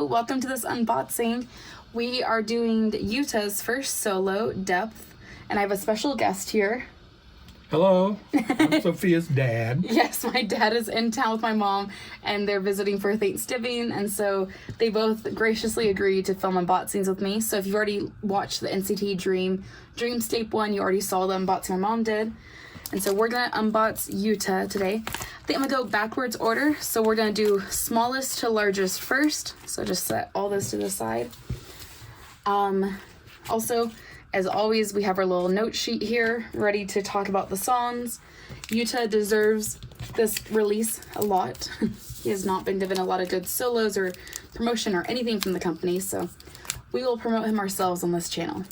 Hello, welcome to this unboxing. We are doing Yuta's first solo, Depth, and I have a special guest here. Hello, I'm Sophia's dad. Yes, my dad is in town with my mom, and they're visiting for Thanksgiving, and so they both graciously agreed to film unboxings with me. So if you've already watched the NCT Dreamscape one, you already saw the unboxing my mom did. And so we're gonna unbox Yuta today. I think I'm gonna go backwards order. So we're gonna do smallest to largest first. So just set all this to the side. Also, as always, we have our little note sheet here, ready to talk about the songs. Yuta deserves this release a lot. He has not been given a lot of good solos or promotion or anything from the company, so we will promote him ourselves on this channel.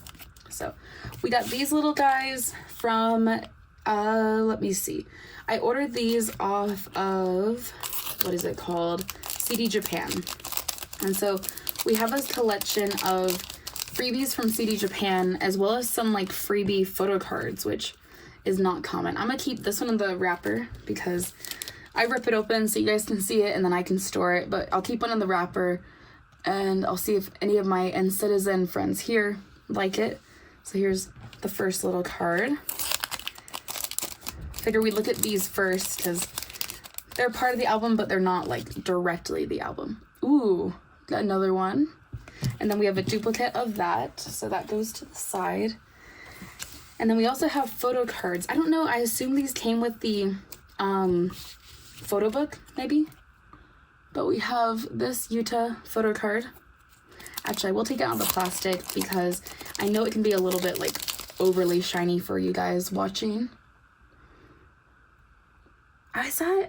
So we got these little guys from, let me see. I ordered these off of, what is it called? CD Japan. And so we have a collection of freebies from CD Japan, as well as some like freebie photo cards, which is not common. I'm gonna keep this one in the wrapper because I rip it open so you guys can see it and then I can store it, but I'll keep one in the wrapper and I'll see if any of my N-Citizen friends here like it. So here's the first little card. Figure we look at these first because they're part of the album, but they're not like directly the album. Ooh, got another one. And then we have a duplicate of that, so that goes to the side. And then we also have photo cards. I don't know, I assume these came with the photo book, maybe? But we have this Yuta photo card. Actually, I will take it out of the plastic because I know it can be a little bit like overly shiny for you guys watching.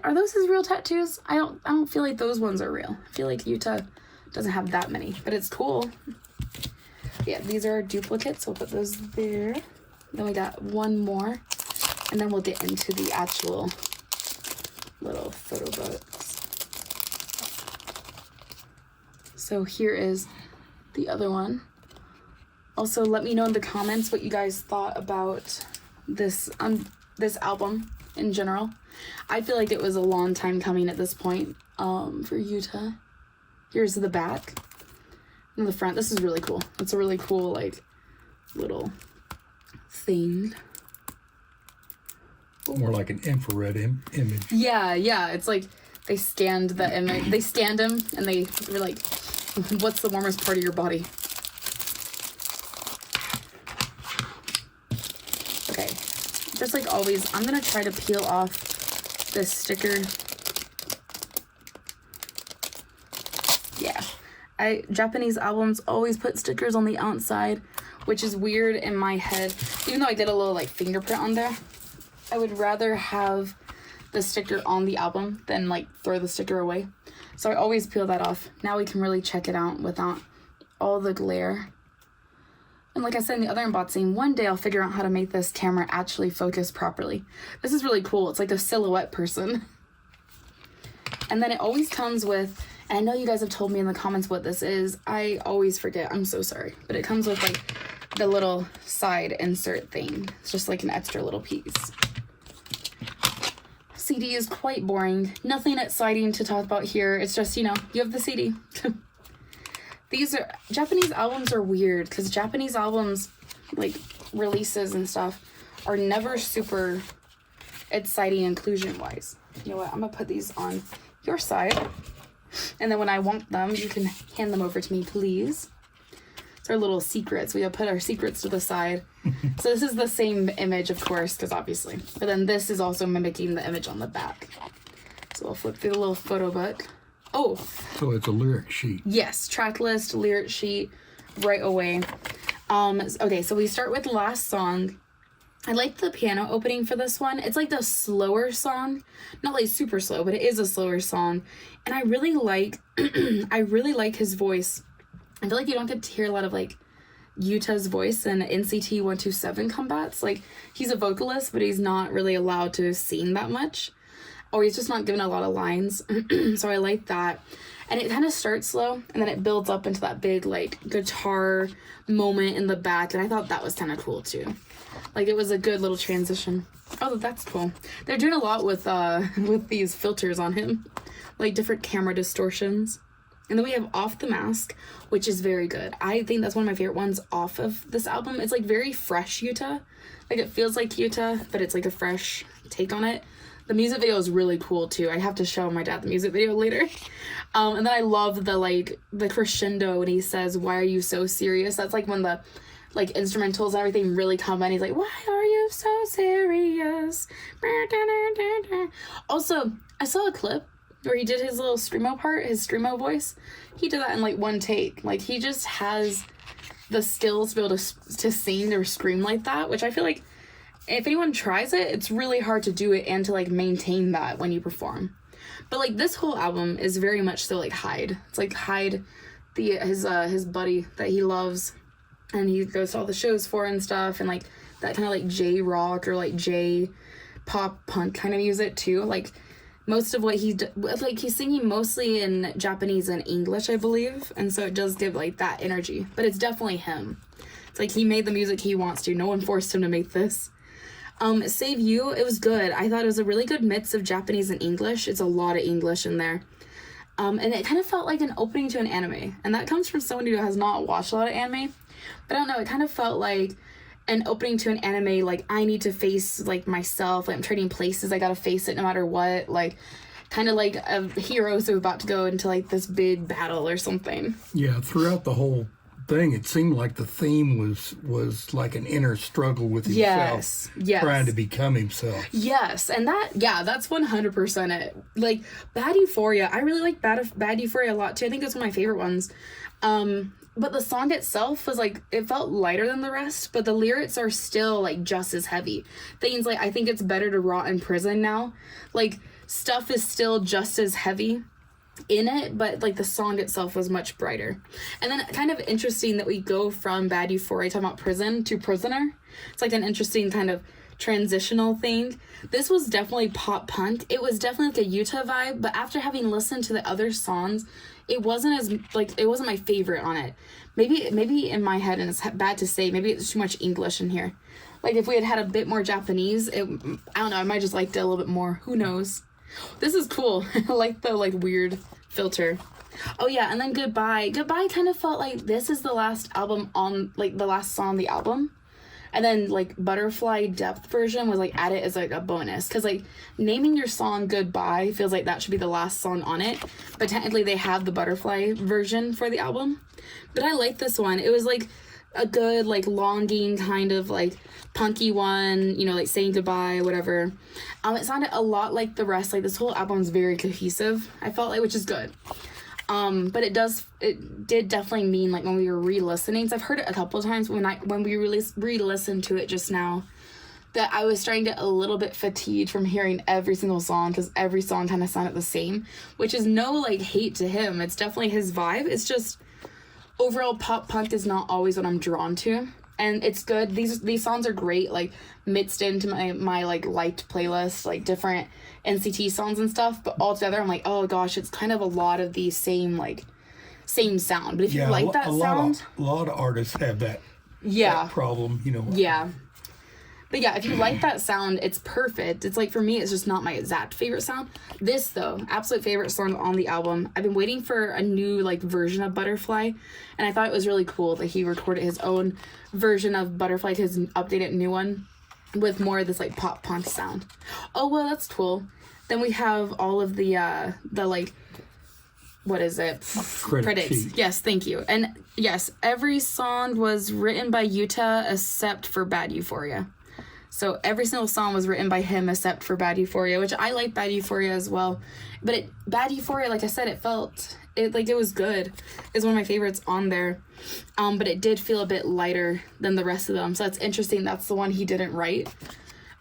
Are those his real tattoos? I don't feel like those ones are real. I feel like Yuta doesn't have that many, but it's cool. Yeah, these are duplicates, so we'll put those there. Then we got one more, and then we'll get into the actual little photo books. So here is the other one. Also, let me know in the comments what you guys thought about this album in general. I feel like it was a long time coming at this point for Yuta. Here's the back and the front. This is really cool. It's a really cool, like, little thing. More like an infrared image. Yeah. It's like they scanned the image. They scanned him and they were like, what's the warmest part of your body? Okay. Just like always, I'm going to try to peel off this sticker. Japanese albums always put stickers on the outside, which is weird in my head. Even though I did a little like fingerprint on there, I would rather have the sticker on the album than like throw the sticker away. So I always peel that off. Now we can really check it out without all the glare. And like I said in the other unboxing, one day I'll figure out how to make this camera actually focus properly. This is really cool. It's like a silhouette person. And then it always comes with, and I know you guys have told me in the comments what this is. I always forget. I'm so sorry. But it comes with like the little side insert thing. It's just like an extra little piece. CD is quite boring. Nothing exciting to talk about here. It's just, you know, you have the CD. Japanese albums are weird because Japanese albums, like releases and stuff, are never super exciting inclusion-wise. You know what? I'm gonna put these on your side. And then when I want them, you can hand them over to me, please. It's our little secrets. We have put our secrets to the side. So this is the same image, of course, because obviously. But then this is also mimicking the image on the back. So we'll flip through the little photo book. Oh. So it's a lyric sheet. Yes, track list, lyric sheet, right away. Okay, so we start with last song. I like the piano opening for this one. It's like the slower song. Not like super slow, but it is a slower song. And I really like his voice. I feel like you don't get to hear a lot of like Yuta's voice in NCT 127 combats. Like he's a vocalist, but he's not really allowed to sing that much. Or he's just not given a lot of lines. So I like that. And it kind of starts slow and then it builds up into that big like guitar moment in the back. And I thought that was kind of cool too. Like it was a good little transition. Oh, that's cool. They're doing a lot with these filters on him, like different camera distortions. And then we have Off the Mask, which is very good. I think that's one of my favorite ones off of this album. It's like very fresh Yuta. Like it feels like Yuta, but it's like a fresh take on it. The music video is really cool too. I have to show my dad the music video later. And then I love the crescendo when he says, "Why are you so serious?" That's like when the like instrumentals and everything really come in. He's like, "Why are you so serious?" Also, I saw a clip where he did his little screamo part, his screamo voice. He did that in like one take. Like he just has the skills to be able to sing or scream like that, which I feel like if anyone tries it, it's really hard to do it and to like maintain that when you perform. But like this whole album is very much so like Hyde. It's like Hyde, his buddy that he loves, and he goes to all the shows for and stuff, and like that kind of like J rock or like J pop punk kind of music too. Like most of what like he's singing mostly in Japanese and English, I believe, and so it does give like that energy. But it's definitely him. It's like he made the music he wants to. No one forced him to make this. Save You, it was good. I thought it was a really good mix of Japanese and English. It's a lot of English in there. And it kind of felt like an opening to an anime. And that comes from someone who has not watched a lot of anime. But I don't know, it kind of felt like an opening to an anime, like I need to face like myself, like I'm trading places, I gotta face it no matter what. Like kind of like a heroes who are about to go into like this big battle or something. Yeah, throughout the whole thing, it seemed like the theme was like an inner struggle with himself, yes, trying to become himself. Yes, and that's 100% it. Like Bad Euphoria, I really like Bad Euphoria a lot too. I think that's one of my favorite ones. But the song itself was like, it felt lighter than the rest, but the lyrics are still like just as heavy. Things like, I think it's better to rot in prison now. Like stuff is still just as heavy in it, but like the song itself was much brighter. And then kind of interesting that we go from Bad Euphoria talking about prison to Prisoner. It's like an interesting kind of transitional thing. This was definitely pop punk. It was definitely like a Yuta vibe, but after having listened to the other songs, it wasn't my favorite on it. Maybe in my head, and it's bad to say, maybe it's too much English in here. Like if we had a bit more Japanese, I don't know, I might just liked it a little bit more. Who knows? This is cool. I like the like weird filter. Oh yeah, and then Goodbye. Goodbye kind of felt like this is the last album on, like the last song on the album. And then like Butterfly Depth version was like added as like a bonus, because like naming your song Goodbye feels like that should be the last song on it, but technically they have the Butterfly version for the album. But I like this one. It was like a good like longing kind of like punky one, you know, like saying goodbye, whatever. It sounded a lot like the rest. Like this whole album is very cohesive, I felt like, which is good. But it did definitely mean like when we were re-listening, so I've heard it a couple of times when we re-listened to it just now, that I was starting to get a little bit fatigued from hearing every single song, because every song kind of sounded the same, which is no like hate to him. It's definitely his vibe. It's just overall pop punk is not always what I'm drawn to. And it's good. These songs are great, like mixed into my like liked playlist, like different NCT songs and stuff. But all together, I'm like, oh gosh, it's kind of a lot of the same sound. But if you like that sound, a lot of artists have that problem, you know. Yeah. But yeah, if you like that sound, it's perfect. It's like, for me, it's just not my exact favorite sound. This, though, absolute favorite song on the album. I've been waiting for a new, like, version of Butterfly, and I thought it was really cool that he recorded his own version of Butterfly, his updated new one, with more of this, like, pop punk sound. Oh, well, that's cool. Then we have all of the like, what is it? Credits. Sheet. Yes, thank you. And, yes, every song was written by Yuta except for Bad Euphoria. So every single song was written by him except for Bad Euphoria, which I like Bad Euphoria as well. But Bad Euphoria, like I said, it was good. It's one of my favorites on there. But it did feel a bit lighter than the rest of them. So that's interesting. That's the one he didn't write.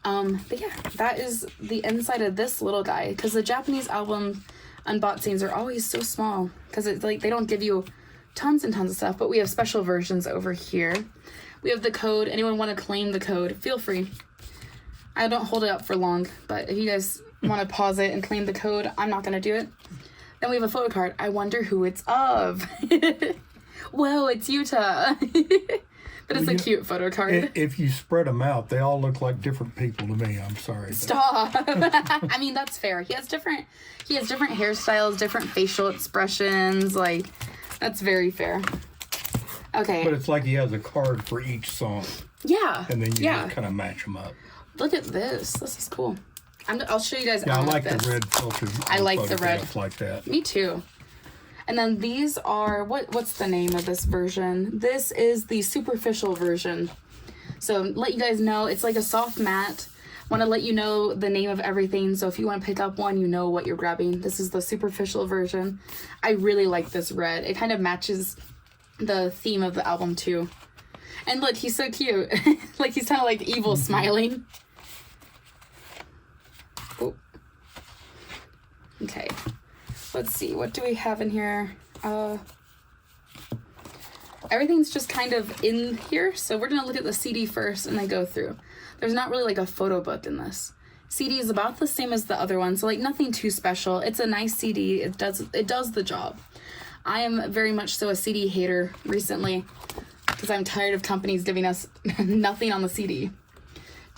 But yeah, that is the inside of this little guy. Because the Japanese album unboxings are always so small. Because it's like they don't give you tons and tons of stuff. But we have special versions over here. We have the code. Anyone want to claim the code, feel free. I don't hold it up for long, but if you guys want to pause it and claim the code, I'm not going to do it. Then we have a photo card. I wonder who it's of. Whoa, it's Yuta. But it's a cute photo card. If you spread them out, they all look like different people to me. I'm sorry. Stop. I mean, that's fair. He has different hairstyles, different facial expressions. Like, that's very fair. Okay. But it's like he has a card for each song. Yeah. And then you just kind of match them up. Look at this. This is cool. I'll show you guys. Yeah, I like this. the red filters. I like the red. Like that. Me too. And then these are, what's the name of this version? This is the superficial version. So let you guys know, it's like a soft matte. Want to let you know the name of everything. So if you want to pick up one, you know what you're grabbing. This is the superficial version. I really like this red. It kind of matches the theme of the album too. And look, he's so cute. Like he's kind of like evil smiling. Oh. Okay. Let's see, what do we have in here? Everything's just kind of in here, so we're gonna look at the CD first and then go through. There's not really like a photo book in this. CD is about the same as the other one, so like nothing too special. It's a nice CD. It does the job. I am very much so a CD hater recently because I'm tired of companies giving us nothing on the CD.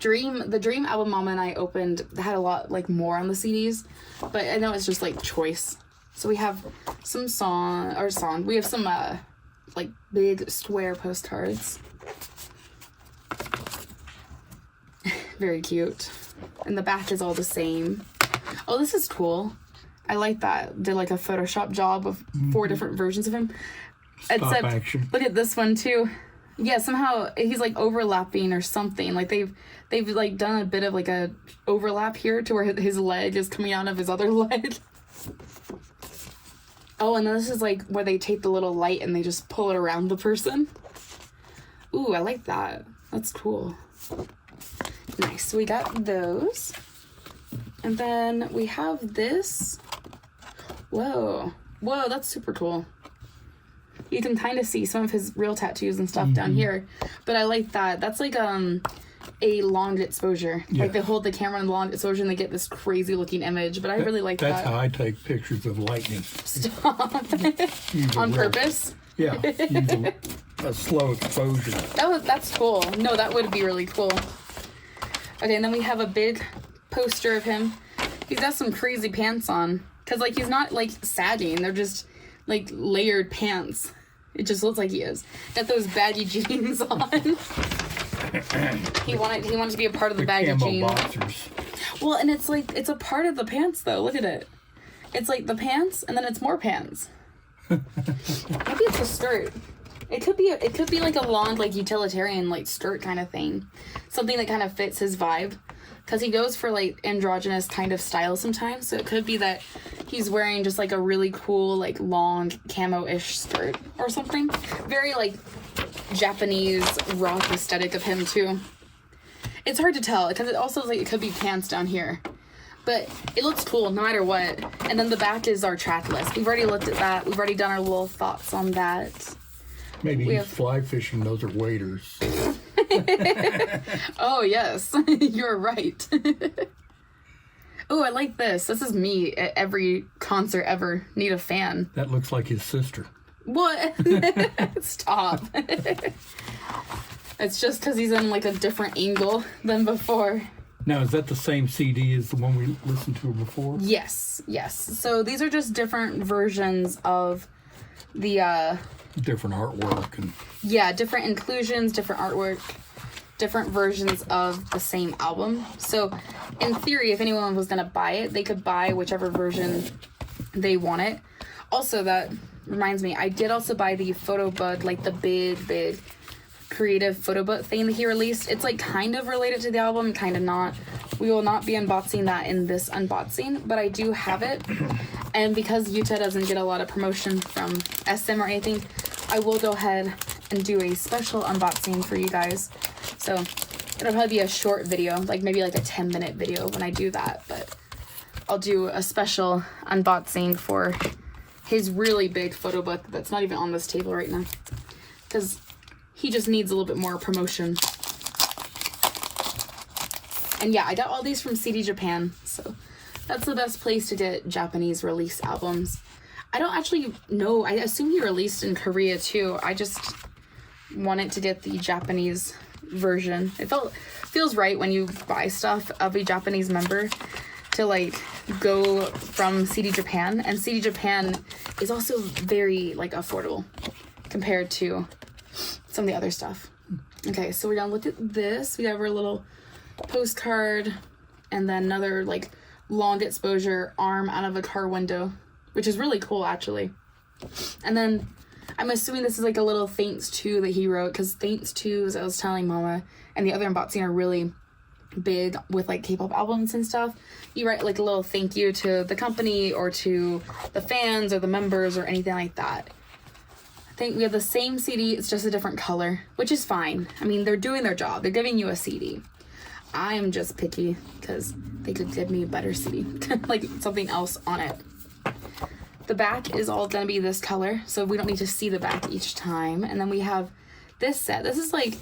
The Dream album Mama and I opened had a lot like more on the CDs, but I know it's just like choice. So we have some we have some like big square postcards. Very cute. And the back is all the same. Oh, this is cool. I like that. Did like a Photoshop job of 4 different versions of him. Stop action. Look at this one too. Yeah, somehow he's like overlapping or something. Like they've like done a bit of like a overlap here to where his leg is coming out of his other leg. Oh, and then this is like where they take the little light and they just pull it around the person. Ooh, I like that. That's cool. Nice. So we got those. And then we have this. Whoa. Whoa, that's super cool. You can kind of see some of his real tattoos and stuff down here. But I like that. That's like a long exposure. Yeah. Like they hold the camera in long exposure and they get this crazy looking image. But I really like that. That's how I take pictures of lightning. Stop. On purpose? Yeah. Use a slow exposure. That's cool. No, that would be really cool. Okay, and then we have a big poster of him. He's got some crazy pants on. Because, like, he's not, like, sagging. They're just, like, layered pants. It just looks like he is. Got those baggy jeans on. He wanted to be a part of the baggy jeans. Boxers. Well, and it's, like, it's a part of the pants, though. Look at it. It's, like, the pants, and then it's more pants. Maybe it's a skirt. It could be like a long, like, utilitarian, like, skirt kind of thing. Something that kind of fits his vibe. Because he goes for, like, androgynous kind of style sometimes. So it could be that he's wearing just, like, a really cool, like, long camo-ish skirt or something. Very, like, Japanese rock aesthetic of him, too. It's hard to tell. Because it also, like, it could be pants down here. But it looks cool no matter what. And then the back is our track list. We've already looked at that. We've already done our little thoughts on that. Maybe he's fly fishing. Those are waders. Oh, yes. You're right. Oh, I like this. This is me at every concert ever. Need a fan. That looks like his sister. What? Stop. It's just because he's in, like, a different angle than before. Now, is that the same CD as the one we listened to before? Yes. So these are just different versions of the... different artwork and different inclusions, different artwork, different versions of the same album. So in theory, if anyone was gonna buy it, they could buy whichever version they wanted. Also, that reminds me, I did also buy the photo book, like the big creative photo book thing that he released. It's like kind of related to the album, kind of not. We will not be unboxing that in this unboxing, but I do have it. And because Yuta doesn't get a lot of promotion from SM or anything, I will go ahead and do a special unboxing for you guys. So it'll probably be a short video, like maybe like a 10-minute video when I do that, but I'll do a special unboxing for his really big photo book that's not even on this table right now, because he just needs a little bit more promotion. And yeah, I got all these from CD Japan, so that's the best place to get Japanese release albums. I don't actually know. I assume he released in Korea too. I just wanted to get the Japanese version. It feels right when you buy stuff of a Japanese member to like go from CD Japan, and CD Japan is also very like affordable compared to some of the other stuff. Okay, so we're gonna look at this. We have our little postcard and then another like long exposure arm out of a car window, which is really cool actually. And then I'm assuming this is like a little thanks to that he wrote, because thanks to, as I was telling Mama, and the other unboxing are really big with like K-pop albums and stuff. You write like a little thank you to the company or to the fans or the members or anything like that. I think we have the same CD, it's just a different color, which is fine. I mean, they're doing their job. They're giving you a CD. I am just picky because they could give me a better CD, like something else on it. The back is all gonna be this color, so we don't need to see the back each time. And then we have this set. This is like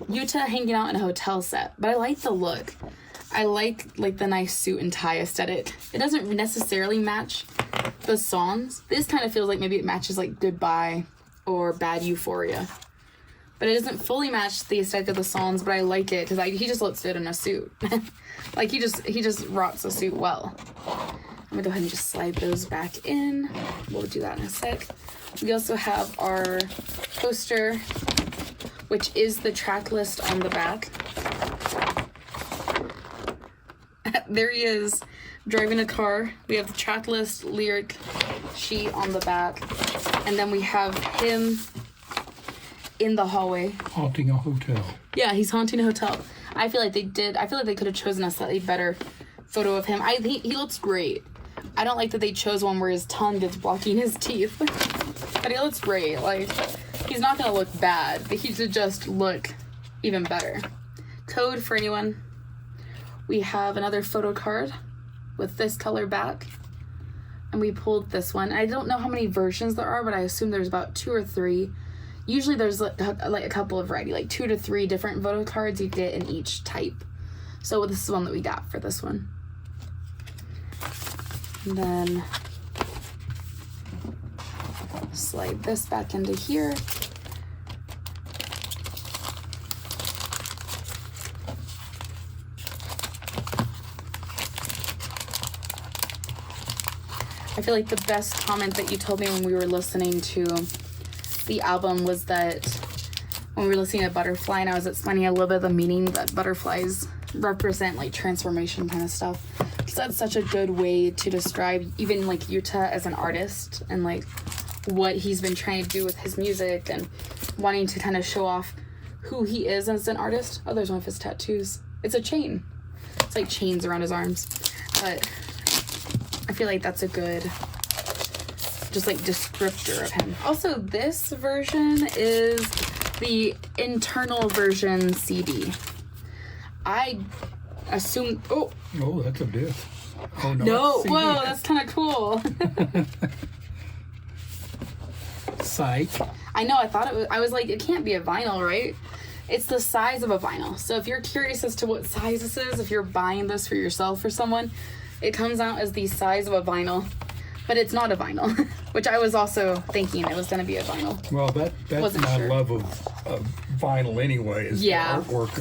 Yuta hanging out in a hotel set, but I like the look. I like the nice suit and tie aesthetic. It doesn't necessarily match the songs. This kind of feels like maybe it matches like Goodbye or Bad Euphoria. But it doesn't fully match the aesthetic of the songs, but I like it because he just looks good in a suit. Like he just rocks a suit well. I'm gonna go ahead and just slide those back in. We'll do that in a sec. We also have our poster, which is the track list on the back. There he is, driving a car. We have the track list lyric sheet on the back. And then we have him in the hallway. Haunting a hotel. Yeah, he's haunting a hotel. I feel like they could have chosen a slightly better photo of him. He looks great. I don't like that they chose one where his tongue is blocking his teeth. But he looks great. Like, he's not gonna look bad, but he should just look even better. Code for anyone. We have another photo card with this color back. And we pulled this one. I don't know how many versions there are, but I assume there's about 2 or 3. Usually there's like a couple of variety, like 2 to 3 different photo cards you get in each type. So this is one that we got for this one. And then slide this back into here. I feel like the best comment that you told me when we were listening to the album was that when we were listening to Butterfly and I was explaining a little bit of the meaning that butterflies represent, like transformation kind of stuff. Because that's such a good way to describe even like Yuta as an artist and like what he's been trying to do with his music and wanting to kind of show off who he is as an artist. Oh, there's one of his tattoos. It's a chain. It's like chains around his arms. But I feel like that's a good just like descriptor of him. Also, this version is the internal version CD. I assume, oh, that's a disc. Oh no, whoa, that's kind of cool. Psych. I know, I was like, it can't be a vinyl, right? It's the size of a vinyl. So if you're curious as to what size this is, if you're buying this for yourself or someone, it comes out as the size of a vinyl, but it's not a vinyl, which I was also thinking it was going to be a vinyl. Well, that's my love of vinyl anyway, is the artwork.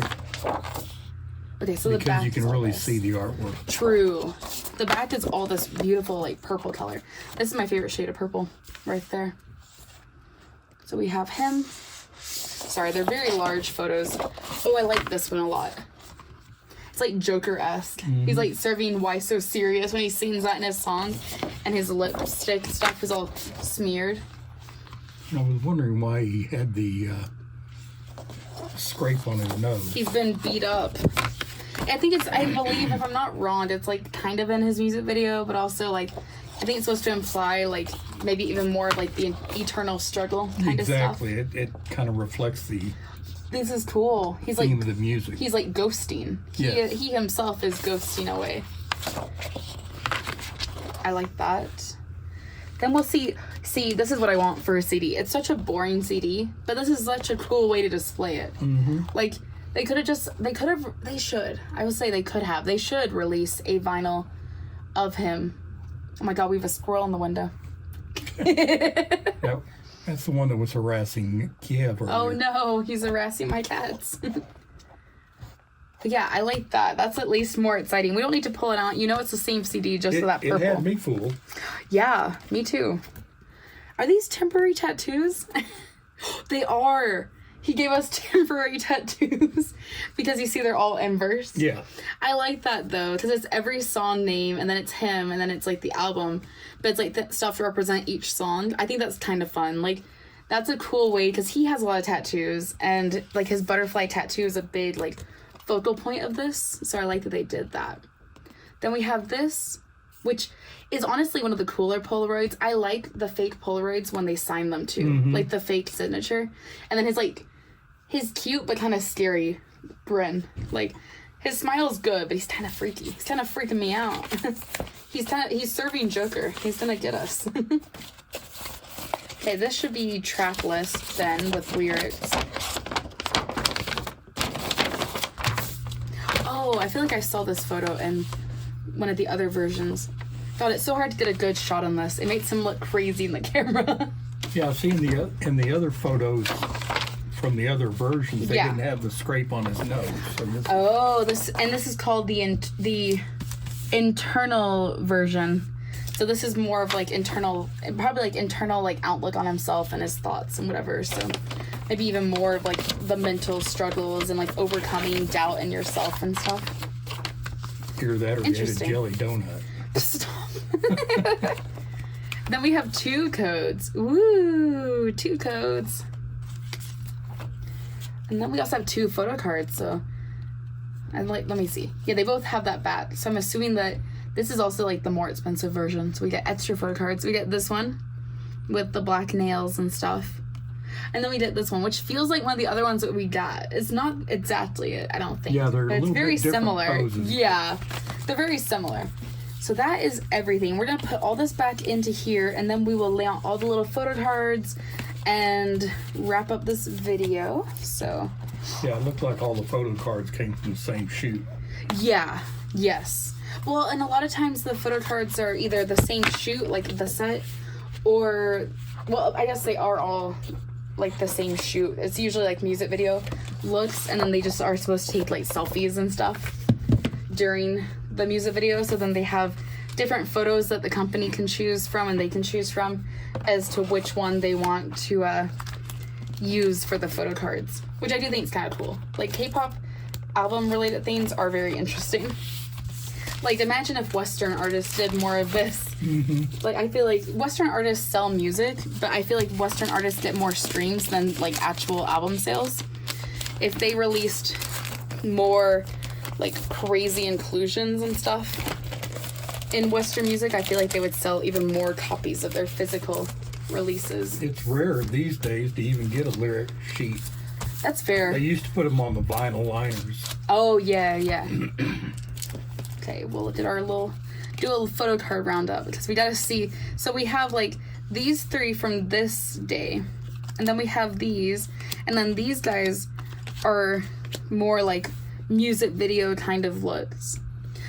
Okay, so the back, because you can really see the artwork. True. The back is all this beautiful, like, purple color. This is my favorite shade of purple, right there. So we have him. Sorry, they're very large photos. Oh, I like this one a lot. It's like Joker-esque. Mm-hmm. He's like serving Why So Serious when he sings that in his song, and his lipstick stuff is all smeared. I was wondering why he had the scrape on his nose. He's been beat up. I believe, if I'm not wrong, it's like kind of in his music video, but also like, I think it's supposed to imply like maybe even more of like the eternal struggle kind of stuff. Exactly. It kind of reflects the This is cool. He's theme like of the music. He's like ghosting. Yes. He himself is ghosting away. I like that. Then we'll see, this is what I want for a CD. It's such a boring CD, but this is such a cool way to display it. Mm-hmm. Like, they should release a vinyl of him. Oh my god, we have a squirrel in the window. That That's the one that was harassing Kiev earlier. Oh no, he's harassing my cats. But yeah, I like that. That's at least more exciting. We don't need to pull it out. You know it's the same CD just for that purple. It had me fooled. Yeah, me too. Are these temporary tattoos? They are. He gave us temporary tattoos because you see they're all inverse. Yeah. I like that though because it's every song name and then it's him and then it's like the album, but it's like the stuff to represent each song. I think that's kind of fun. Like that's a cool way because he has a lot of tattoos and like his butterfly tattoo is a big like focal point of this. So I like that they did that. Then we have this, which is honestly one of the cooler Polaroids. I like the fake Polaroids when they sign them too, like the fake signature. And then his cute but kind of scary grin. Like his smile's good, but he's kind of freaky. He's kind of freaking me out. He's serving Joker. He's gonna get us. Okay, this should be track list then with lyrics. Oh, I feel like I saw this photo in one of the other versions. God, it's so hard to get a good shot on this. It makes him look crazy in the camera. Yeah, I've seen in the other photos from the other versions, they didn't have the scrape on his nose. So this is called the internal version. So this is more of like internal like outlook on himself and his thoughts and whatever. So maybe even more of like the mental struggles and like overcoming doubt in yourself and stuff. Either that or you had a jelly donut. Stop. Then we have 2 codes. Woo! 2 codes. And then we also have 2 photo cards. So, and like, let me see. Yeah, they both have that bat. So I'm assuming that this is also like the more expensive version. So we get extra photo cards. We get this one with the black nails and stuff. And then we get this one, which feels like one of the other ones that we got. It's not exactly it, I don't think. Yeah, they're a little very bit different similar. poses. Yeah, they're very similar. So that is everything. We're going to put all this back into here, and then we will lay out all the little photo cards and wrap up this video. So yeah, it looked like all the photo cards came from the same shoot. Yeah, yes. Well, and a lot of times the photo cards are either the same shoot, like the set, or, well, I guess they are all like the same shoot. It's usually like music video looks, and then they just are supposed to take like selfies and stuff during the music video. So then they have different photos that the company can choose from, and they can choose from as to which one they want to use for the photo cards, which I do think is kind of cool. Like K-pop album related things are very interesting. Like imagine if Western artists did more of this. Like I feel like Western artists sell music, but I feel like Western artists get more streams than like actual album sales. If they released more like crazy inclusions and stuff in Western music, I feel like they would sell even more copies of their physical releases. It's rare these days to even get a lyric sheet. That's fair. They used to put them on the vinyl liners. Oh yeah. Okay, we'll do a little photo card roundup because we gotta see. So we have like these 3 from this day, and then we have these, and then these guys are more like music video kind of looks.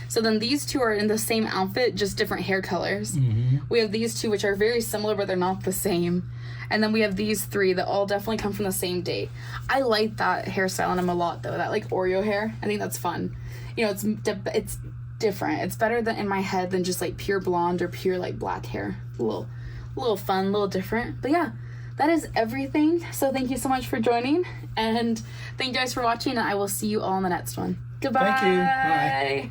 So then these 2 are in the same outfit, just different hair colors. We have these 2 which are very similar, but they're not the same. And then we have these 3 that all definitely come from the same day. I like that hairstyle on him a lot though, that like Oreo hair. I think that's fun. You know, it's different. It's better than in my head than just like pure blonde or pure like black hair. A little fun, a little different. But yeah, that is everything. So thank you so much for joining, and thank you guys for watching, and I will see you all in the next one. Goodbye. Thank you. Bye.